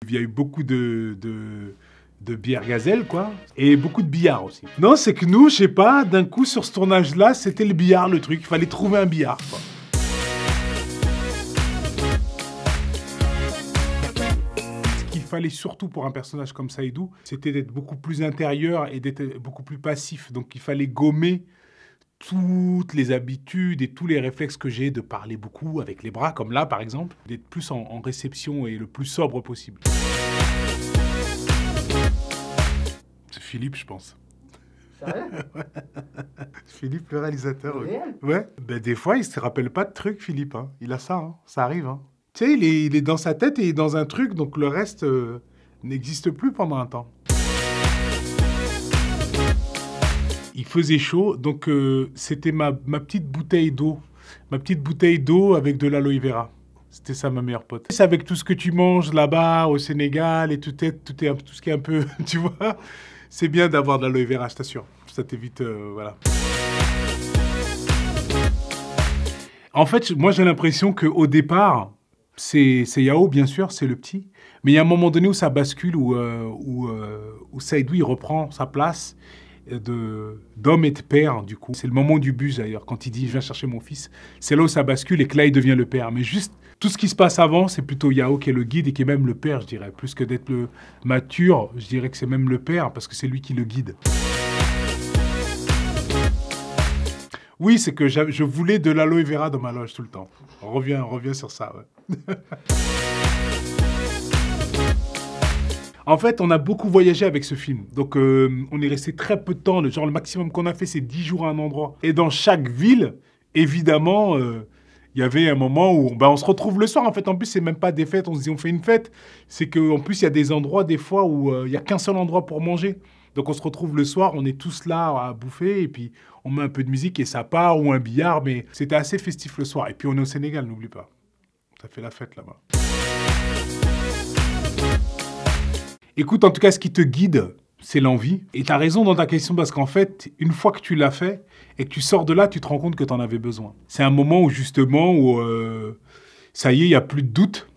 Il y a eu beaucoup de bière gazelle, quoi. Et beaucoup de billard aussi. Non, c'est que nous, je sais pas, d'un coup, sur ce tournage-là, c'était le billard, le truc. Il fallait trouver un billard, quoi. Ce qu'il fallait surtout pour un personnage comme Saïdou, c'était d'être beaucoup plus intérieur et d'être beaucoup plus passif. Donc, il fallait gommer toutes les habitudes et tous les réflexes que j'ai de parler beaucoup avec les bras, comme là, par exemple. D'être plus en réception et le plus sobre possible. C'est Philippe, je pense. Sérieux? Philippe, le réalisateur. Oui. Réel? Ouais. Ben, des fois, il se rappelle pas de trucs, Philippe. Hein. Il a ça, hein. Ça arrive. Hein. Tu sais, il est dans sa tête et il est dans un truc, donc le reste n'existe plus pendant un temps. Il faisait chaud, donc c'était ma petite bouteille d'eau. Ma petite bouteille d'eau avec de l'aloe vera. C'était ça, ma meilleure pote. C'est avec tout ce que tu manges là-bas, au Sénégal, et tout ce qui est un peu, tu vois, c'est bien d'avoir de l'aloe vera, je t'assure. Ça t'évite, voilà. En fait, moi, j'ai l'impression qu'au départ, c'est Yao, bien sûr, c'est le petit. Mais il y a un moment donné où ça bascule, où Saïdou, il reprend sa place d'homme et de père, du coup. C'est le moment du bus, d'ailleurs, quand il dit « je viens chercher mon fils ». C'est là où ça bascule et que là, il devient le père. Mais juste, tout ce qui se passe avant, c'est plutôt Yao qui est le guide et qui est même le père, je dirais. Plus que d'être le mature, je dirais que c'est même le père, parce que c'est lui qui le guide. Oui, c'est que je voulais de l'aloe vera dans ma loge tout le temps. On revient sur ça, ouais. En fait, on a beaucoup voyagé avec ce film. Donc, on est resté très peu de temps. Le maximum qu'on a fait, c'est 10 jours à un endroit. Et dans chaque ville, évidemment, il y avait un moment où on se retrouve le soir. En fait, en plus, c'est même pas des fêtes. On se dit, on fait une fête. C'est qu'en plus, il y a des endroits, des fois, où il n'y a qu'un seul endroit pour manger. Donc, on se retrouve le soir. On est tous là à bouffer. Et puis, on met un peu de musique et ça part, ou un billard. Mais c'était assez festif le soir. Et puis, on est au Sénégal, n'oublie pas. Ça fait la fête là-bas. Écoute, en tout cas, ce qui te guide, c'est l'envie. Et tu as raison dans ta question, parce qu'en fait, une fois que tu l'as fait et que tu sors de là, tu te rends compte que tu en avais besoin. C'est un moment où, justement, ça y est, il n'y a plus de doute.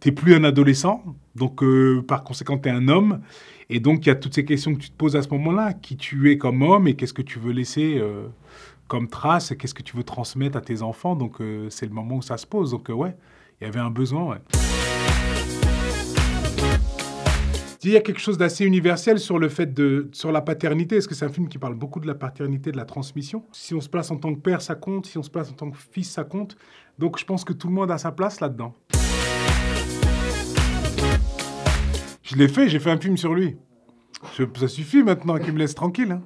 Tu n'es plus un adolescent. Donc, par conséquent, tu es un homme. Et donc, il y a toutes ces questions que tu te poses à ce moment-là. Qui tu es comme homme et qu'est-ce que tu veux laisser comme trace et qu'est-ce que tu veux transmettre à tes enfants. Donc, c'est le moment où ça se pose. Donc, ouais, il y avait un besoin, ouais. Il y a quelque chose d'assez universel sur le fait sur la paternité. Est-ce que c'est un film qui parle beaucoup de la paternité, de la transmission? Si on se place en tant que père, ça compte. Si on se place en tant que fils, ça compte. Donc, je pense que tout le monde a sa place là-dedans. Je l'ai fait, j'ai fait un film sur lui. Ça suffit maintenant qu'il me laisse tranquille. Hein.